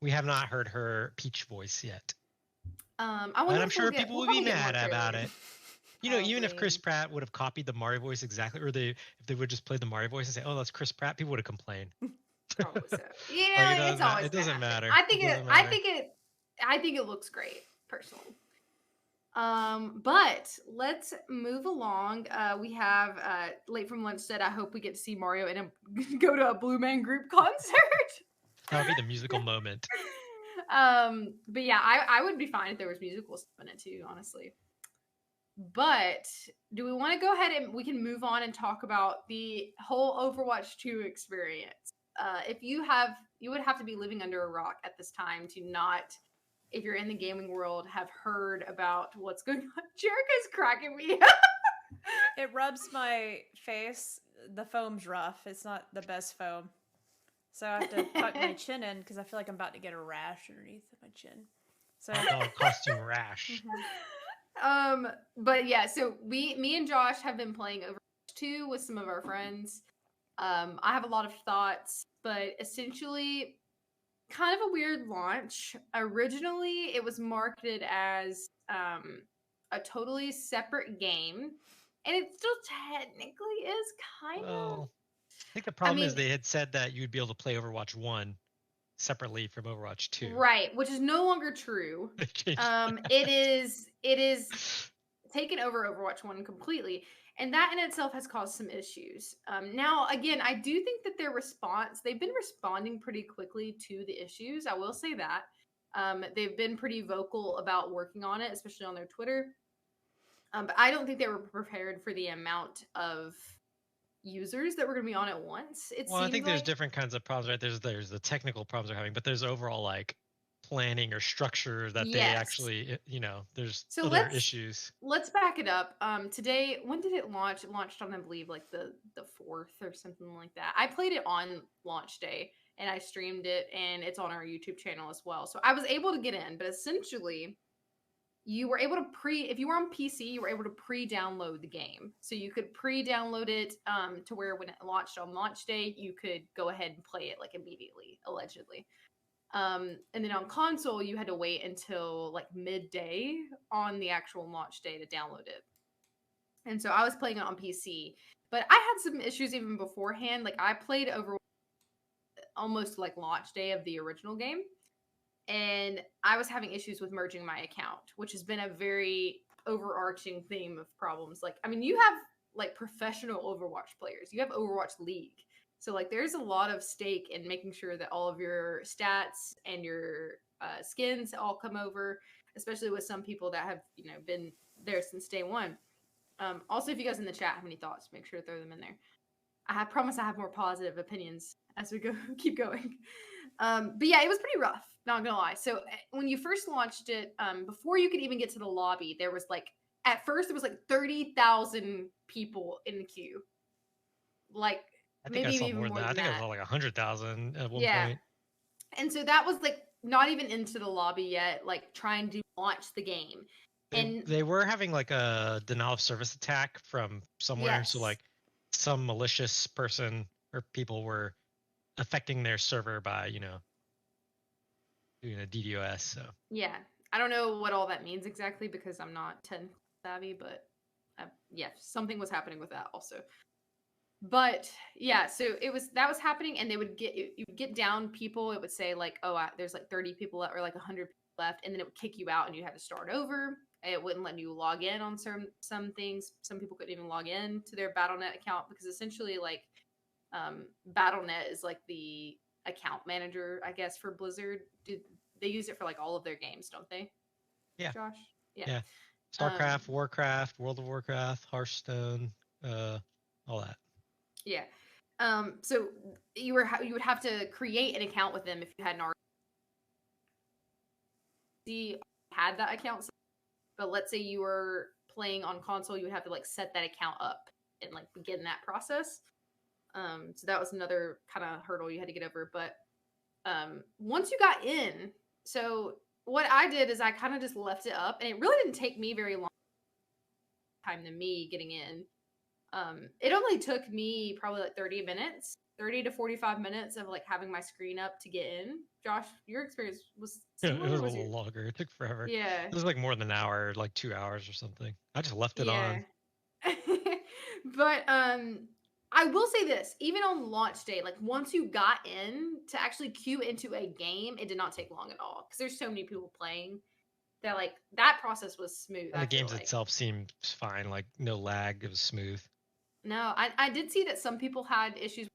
We have not heard her Peach voice yet, I and wonder I'm if sure we'll get, people we'll would be probably get more mad about trailers. it. Even if Chris Probably. Pratt would have copied the Mario voice exactly, or if they would just play the Mario voice and say, "Oh, that's Chris Pratt," people would have complained. Probably so. Like, Yeah, it's always it doesn't gonna happen. matter. I think It it. doesn't I matter. think it looks great, personally. But let's move along. We have late from lunch said, I hope we get to see Mario and go to a Blue Man Group concert. That would be the musical moment. But yeah, I would be fine if there was musical stuff in it too, honestly. But do we want to go ahead and we can move on and talk about the whole Overwatch 2 experience? If you would have to be living under a rock at this time to not, if you're in the gaming world, have heard about what's going on. Jericho's cracking me up. It rubs my face. The foam's rough. It's not the best foam. So I have to tuck my chin in because I feel like I'm about to get a rash underneath my chin. So Hot dog costume rash. But yeah, so me and Josh have been playing Overwatch 2 with some of our friends. I have a lot of thoughts, but essentially kind of a weird launch. Originally, it was marketed as a totally separate game, and it still technically is kind of. Well, I think the problem is they had said that you'd be able to play Overwatch 1 separately from Overwatch 2. Right, which is no longer true. It is taken over Overwatch 1 completely, and that in itself has caused some issues. Now, again, I do think that they've been responding pretty quickly to the issues. I will say that. They've been pretty vocal about working on it, especially on their Twitter. But I don't think they were prepared for the amount of users that were going to be on at once. I think there's different kinds of problems, right? There's the technical problems they're having, but there's overall like planning or structure that they actually, there's other issues. Let's back it up. Today, when did it launch? It launched on, I believe, like the 4th or something like that. I played it on launch day and I streamed it, and it's on our YouTube channel as well. So I was able to get in, but essentially you were able to if you were on PC, you were able to pre-download the game. So you could pre-download it to where when it launched on launch day, you could go ahead and play it like immediately, allegedly. And then on console, you had to wait until like midday on the actual launch day to download it. And so I was playing it on PC, but I had some issues even beforehand. Like I played Overwatch almost like launch day of the original game, and I was having issues with merging my account, which has been a very overarching theme of problems. Like, I mean, you have like professional Overwatch players, you have Overwatch League. So like there's a lot of stake in making sure that all of your stats and your skins all come over, especially with some people that have, you know, been there since day one. Also, if you guys in the chat have any thoughts, make sure to throw them in there. I promise I have more positive opinions as we go keep going. But yeah, it was pretty rough, not gonna lie. So when you first launched it, before you could even get to the lobby, there was like, at first there was like 30,000 people in the queue. Like I think maybe I saw even more more than that. I than think I that. saw like 100,000 at one Yeah. point. And so that was like not even into the lobby yet, like trying to launch the game. And They were having like a denial of service attack from somewhere. So yes. like some malicious person or people were affecting their server by, you know, doing a DDoS. So Yeah. I don't know what all that means exactly because I'm not 10 savvy, but yeah, something was happening with that also. But yeah, so that was happening, and they would you would get down people. It would say like, oh, there's like 30 people left, or like 100 people left, and then it would kick you out, and you had to start over. It wouldn't let you log in on some things. Some people couldn't even log in to their Battle.net account because essentially, like, Battle.net is like the account manager, I guess, for Blizzard. They use it for like all of their games, don't they? Yeah. Josh. Yeah. StarCraft, Warcraft, World of Warcraft, Hearthstone, all that. Yeah. So you would have to create an account with them if you hadn't already had that account. But let's say you were playing on console, you would have to like set that account up and like begin that process. So that was another kind of hurdle you had to get over. But once you got in, so what I did is I kind of just left it up, and it really didn't take me very long time to me getting in. It only took me probably like 30 to 45 minutes of like having my screen up to get in. Josh, your experience was similar? It was a little longer. It took forever. Yeah. It was like more than an hour, like 2 hours or something. I just left it on. But I will say this, even on launch day, like once you got in to actually queue into a game, it did not take long at all because there's so many people playing that like that process was smooth. And the games itself seemed fine, like no lag. It was smooth. No, I did see that some people had issues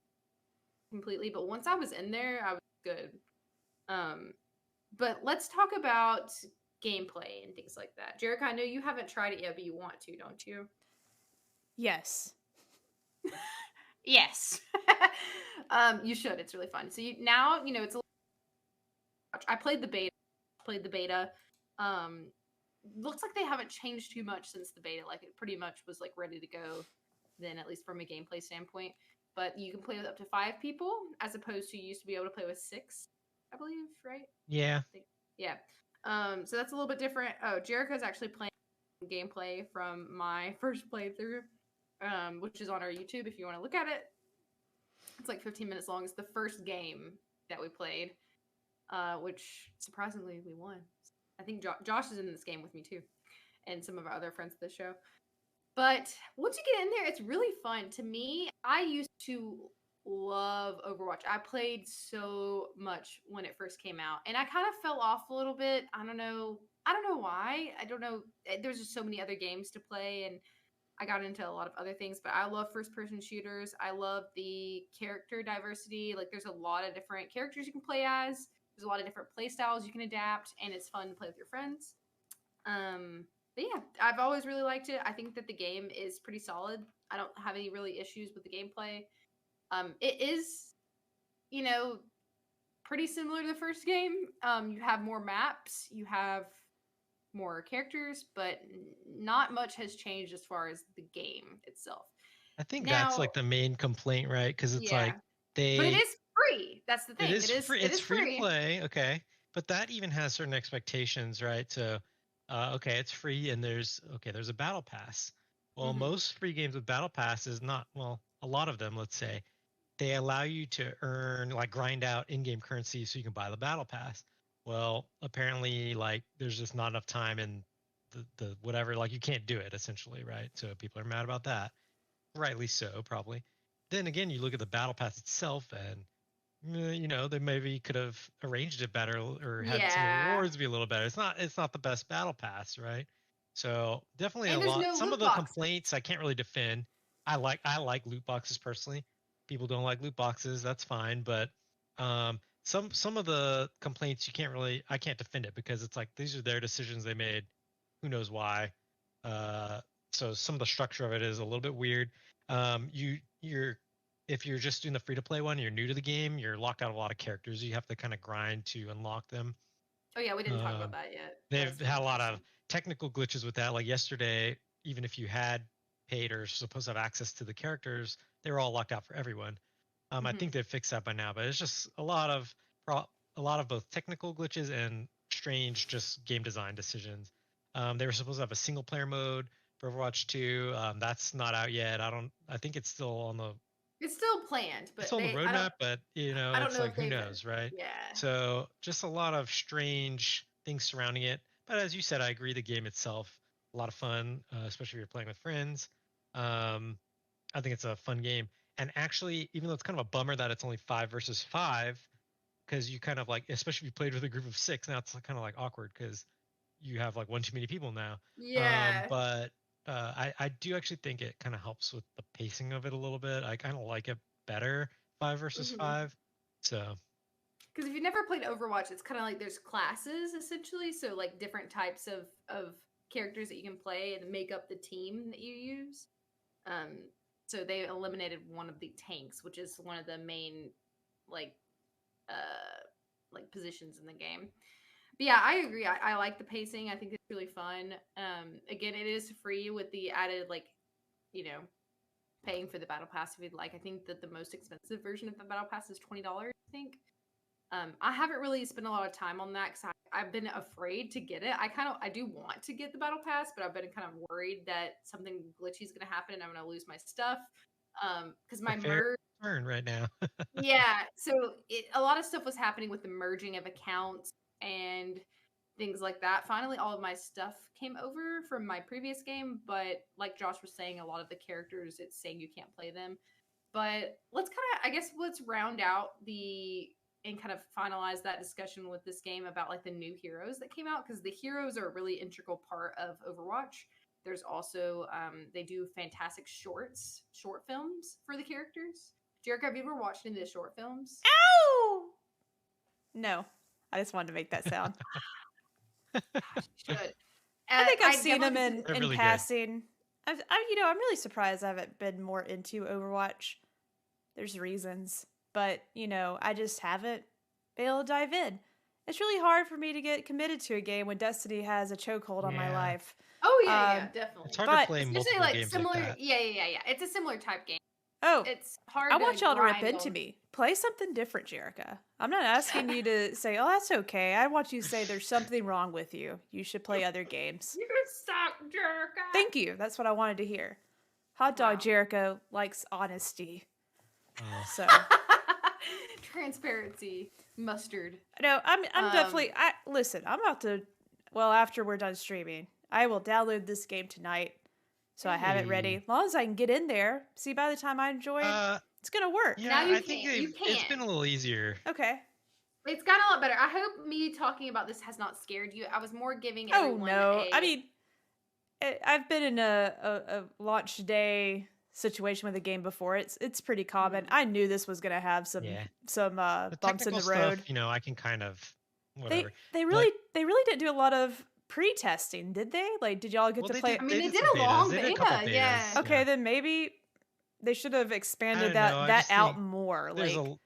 completely, but once I was in there, I was good. But let's talk about gameplay and things like that. Jericho, I know you haven't tried it yet, but you want to, don't you? Yes. Yes. You should. It's really fun. So now, you know, it's I played the beta. Looks like they haven't changed too much since the beta. Like it pretty much was like ready to go then, at least from a gameplay standpoint. But you can play with up to 5 people as opposed to you used to be able to play with 6, I believe, right? Yeah. Yeah. So that's a little bit different. Oh, Jericho's actually playing gameplay from my first playthrough, which is on our YouTube if you want to look at it. It's like 15 minutes long. It's the first game that we played, which surprisingly we won. I think Josh is in this game with me too, and some of our other friends of the show. But once you get in there, it's really fun. To me, I used to love Overwatch. I played so much when it first came out, and I kind of fell off a little bit. I don't know why. I don't know. There's just so many other games to play, and I got into a lot of other things. But I love first-person shooters. I love the character diversity. Like, there's a lot of different characters you can play as. There's a lot of different play styles you can adapt, and it's fun to play with your friends. But yeah, I've always really liked it. I think that the game is pretty solid. I don't have any really issues with the gameplay. It is, you know, pretty similar to the first game. You have more maps, you have more characters, but not much has changed as far as the game itself. I think that's like the main complaint, right? Because it's like but it is free. That's the thing. It is free. It's free to play, okay, but that even has certain expectations, right? So okay, it's free and there's a battle pass. Well, Mhm. most free games with battle passes, not well, a lot of them, let's say, they allow you to earn like grind out in-game currency so you can buy the battle pass. Well, apparently like there's just not enough time in the whatever, like you can't do it essentially, right? So people are mad about that. Rightly so, probably. Then again, you look at the battle pass itself and they maybe could have arranged it better or had some of the Yeah. rewards be a little better. It's not the best battle pass, right? So definitely a And there's lot. no Some of loot the box. complaints I can't really defend. I like loot boxes personally. People don't like loot boxes. That's fine, but some of the complaints I can't defend it because it's like these are their decisions they made. Who knows why? Uh, so some of the structure of it is a little bit weird. You're if you're just doing the free to play one, you're new to the game, you're locked out of a lot of characters. You have to kind of grind to unlock them. Oh yeah, we didn't talk about Um, that yet. they've That's had a lot of interesting. technical glitches with that. Like yesterday, even if you had paid or supposed to have access to the characters, they were all locked out for everyone. I Mhm. think they've fixed that by now, but it's just a lot of both technical glitches and strange just game design decisions. They were supposed to have a single player mode for Overwatch 2. That's not out yet. I think it's still on the It's still planned, it's but on the roadmap, but I don't it's know like if who they've knows, right? yeah. So just a lot of strange things surrounding it. But as you said, I agree. The game itself, a lot of fun, especially if you're playing with friends. Um, I think it's a fun game. And actually, even though it's kind of a bummer that it's only 5 versus 5, because you kind of like, especially if you played with a group of 6, now it's kind of like awkward because you have like one too many people now. Yeah. But I do actually think it kind of helps with the pacing of it a little bit. I kind of like it better 5 versus 5. So Because if you've never played Overwatch, it's kind of like there's classes essentially, so like different types of characters that you can play and make up the team that you use. Um, so they eliminated one of the tanks, which is one of the main like positions in the game. But yeah, I agree. I like the pacing. I think it's really fun. Again, it is free with the added you know paying for the battle pass if you'd like. I think that the most expensive version of the battle pass is $20. I think. I haven't really spent a lot of time on that because I've been afraid to get it. I do want to get the battle pass, but I've been kind of worried that something glitchy is going to happen and I'm going to lose my stuff. Because a my fair merge, turn right now. yeah. So a lot of stuff was happening with the merging of accounts and things like that. Finally, all of my stuff came over from my previous game, but like Josh was saying, a lot of the characters it's saying you can't play them. But let's round out the and kind of finalize that discussion with this game about like the new heroes that came out because the heroes are a really integral part of Overwatch. There's also they do fantastic short films for the characters. Jericho, have you ever watched any of the short films? Ow! No, I just wanted to make that sound. Gosh, you should. I think I've I seen them definitely They're in really good. passing. I'm really surprised I haven't been more into Overwatch. There's reasons, but I just haven't been able to dive in. It's really hard for me to get committed to a game when Destiny has a chokehold on my Yeah, life. Oh yeah, Um, definitely. it's hard to but play Especially multiple like games like similar. that. Yeah. It's a similar type game. oh, It's hard I to want y'all to rip grind into on. me. Play something different, Jerica. I'm not asking you to say, "Oh, that's okay." I want you to say there's something wrong with you. You should play other games. You suck, Jerica. Thank you. That's what I wanted to hear. Hot dog Wow. Jericho likes honesty. Oh, So Transparency, mustard. no, I'm definitely. Listen. I'm about to. Well, after we're done streaming, I will download this game tonight, so I have it ready. hey. As long as I can get in there. See, by the time I enjoy it, it's gonna work. Yeah, Now you I think can't. You it's been can. a little easier. Okay. It's gotten a lot better. I hope me talking about this has not scared you. I was more giving Oh everyone no. a. I mean, I've been in a launch day situation with a game before. It's pretty common. I knew this was gonna have some Yeah. The bumps in technical the road. stuff, I can kind of They whatever. they But really didn't do a lot of pre-testing, did they? Like, did y'all get well, to they play? did. I mean, They they did did some a betas. long They did a couple beta. betas. Yeah. Okay, then maybe they should have I expanded don't know. I that just out think more. there's Like,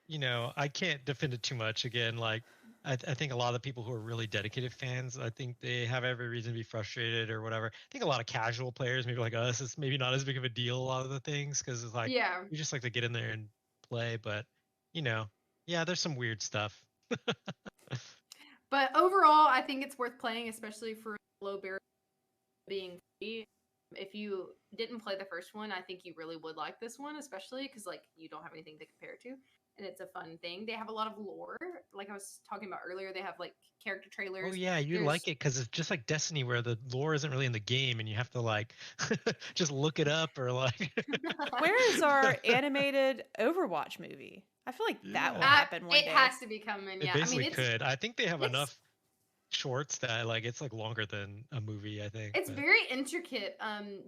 I can't defend it too much. Again, like I think a lot of the people who are really dedicated fans, I think they have every reason to be frustrated or whatever. I think a lot of casual players, maybe like us, it's maybe not as big of a deal. A lot of the things because it's like Yeah. we just like to get in there and play. But yeah, there's some weird stuff. But overall, I think it's worth playing, especially for low barrier being free. If you didn't play the first one, I think you really would like this one, especially because like you don't have anything to compare to, and it's a fun thing. They have a lot of lore, like I was talking about earlier. They have like character trailers. Oh yeah, you like it because it's just like Destiny, where the lore isn't really in the game, and you have to like just look it up or like. Where is our animated Overwatch movie? I feel like that will happen one it day. has to be coming. It Yeah, basically I mean, could. I think they have enough shorts that like it's like longer than a movie. I think it's very intricate.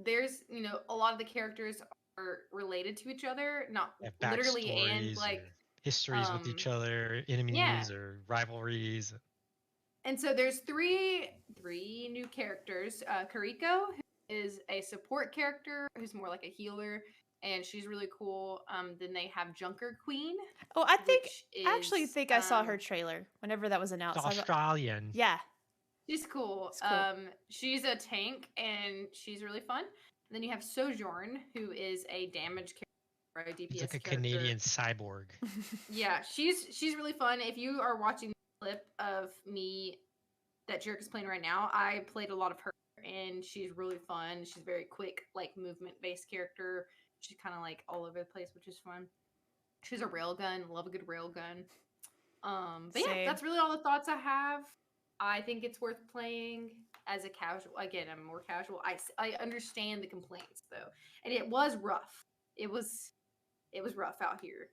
There's a lot of the characters are related to each other, not literally, and like histories with each other, enemies or rivalries. And so there's three new characters. Kariko, who is a support character who's more like a healer, and she's really cool. Then they have Junker Queen. Oh, I actually think I saw her trailer whenever that was announced. Australian. Yeah. She's cool. She's a tank, and she's really fun. And then you have Sojourn, who is a damage character, a DPS She's like a character. Canadian cyborg. Yeah, she's really fun. If you are watching the clip of me that Jerick is playing right now, I played a lot of her, and she's really fun. She's very quick, like movement-based character. She's kind of like all over the place, which is fun. She's a railgun. Love a good railgun. But yeah, that's really all the thoughts I have. I think it's worth playing as a casual. Again, I'm more casual. I understand the complaints though, and it was rough. It was rough out here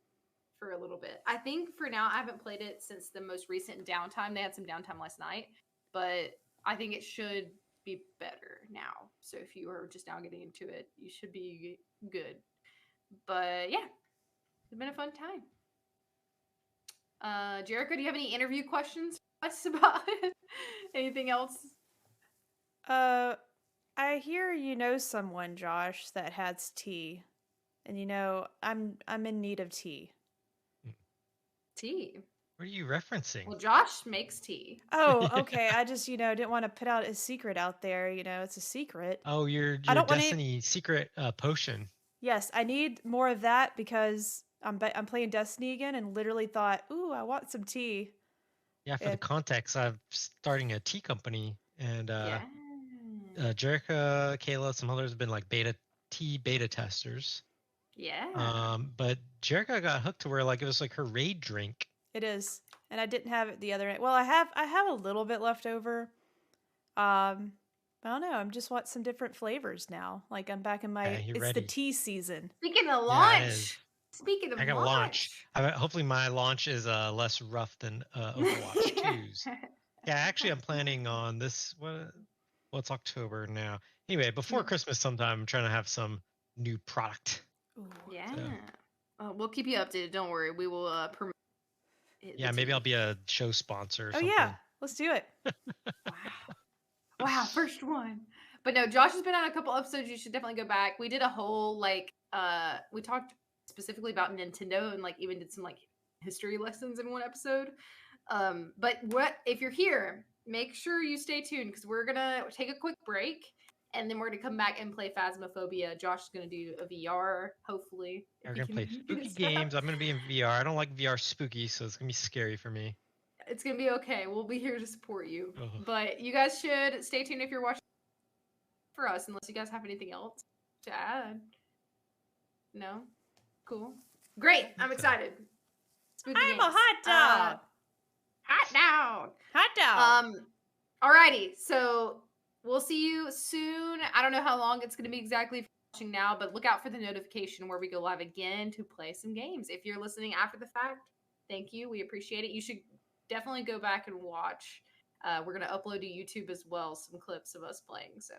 for a little bit. I think for now I haven't played it since the most recent downtime. They had some downtime last night, but I think it should be better now. So if you are just now getting into it, you should be good. But yeah, it's been a fun time. Jericho, do you have any interview questions for us about it? Anything else? I hear you know someone, Josh, that has tea, and I'm in need of tea. Tea. What are you referencing? Well, Josh makes tea. Oh, okay. I just didn't want to put out a secret out there. It's a secret. Oh, your Destiny secret potion. Yes, I need more of that because I'm playing Destiny again, and literally thought, ooh, I want some tea. Yeah, for the context, I'm starting a tea company, and Jerica, Kayla, some others have been like tea beta testers. Yeah. But Jerica got hooked to where like it was like her raid drink. It is, and I didn't have it the other night. Well, I have a little bit left over. I don't know. I'm just want some different flavors now. Like I'm back in my. It's ready. The tea season. Speaking of launch. Speaking of I got launch. Hopefully my launch is less rough than Overwatch 2's. Yeah, actually I'm planning on this. What's October now? Anyway, before Christmas sometime, I'm trying to have some new product. Ooh, yeah. So. We'll keep you updated. Don't worry. We will promote. Yeah, maybe I'll be a show sponsor or something. Yeah, let's do it. Wow, first one. But no, Josh has been on a couple episodes. You should definitely go back. We did a whole we talked specifically about Nintendo and even did some history lessons in one episode. But if you're here, make sure you stay tuned because we're gonna take a quick break and then we're gonna come back and play Phasmophobia. Josh is gonna do a VR, hopefully. We're gonna play spooky games. I'm gonna be in VR. I don't like VR spooky, so it's gonna be scary for me. It's gonna be okay. We'll be here to support you. But you guys should stay tuned if you're watching for us, unless you guys have anything else to add. No? Cool. Great. I'm excited. Spooky I'm games. a hot dog. Hot dog. Alrighty. So we'll see you soon. I don't know how long it's going to be exactly if you're watching now, but look out for the notification where we go live again to play some games. If you're listening after the fact, thank you. We appreciate it. You should definitely go back and watch. We're going to upload to YouTube as well some clips of us playing, so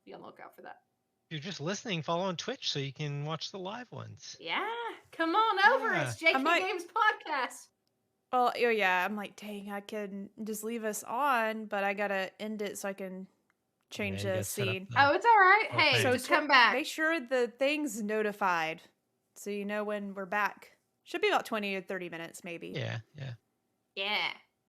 be on the lookout for that. If you're just listening, follow on Twitch so you can watch the live ones. Yeah, come on over. It's jkgames podcast. Well, yeah, I'm like, dang, I can just leave us on, but I gotta end it so I can change the scene. Oh, it's all right. Hey, so just come back. Make sure the thing's notified so you know when we're back. Should be about 20 or 30 minutes, maybe. Yeah. Yeah.